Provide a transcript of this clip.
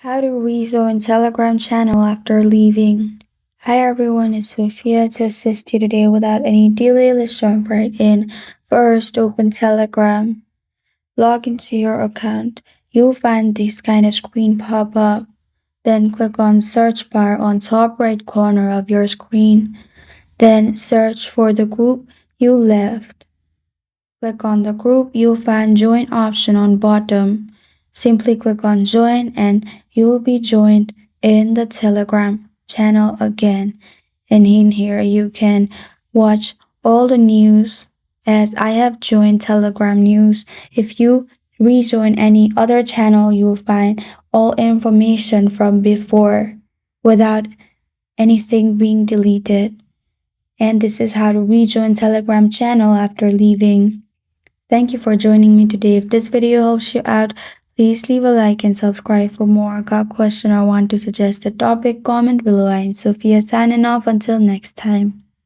How to rejoin Telegram channel after leaving. Hi everyone, it's Sophia to assist you today without any delay. Let's jump right in. First, open Telegram. Log into your account. You'll find this kind of screen pop up. Then click on search bar on top right corner of your screen. Then search for the group you left. Click on the group, you'll find join option on bottom. Simply click on join and you will be joined in the Telegram channel again. And in here you can watch all the news as I have joined Telegram news. If you rejoin any other channel, you will find all information from before without anything being deleted. And this is how to rejoin Telegram channel after leaving. Thank you for joining me today. If this video helps you out, please leave a like and subscribe for more. Got a question or want to suggest a topic? Comment below. I'm Sophia signing off. Until next time.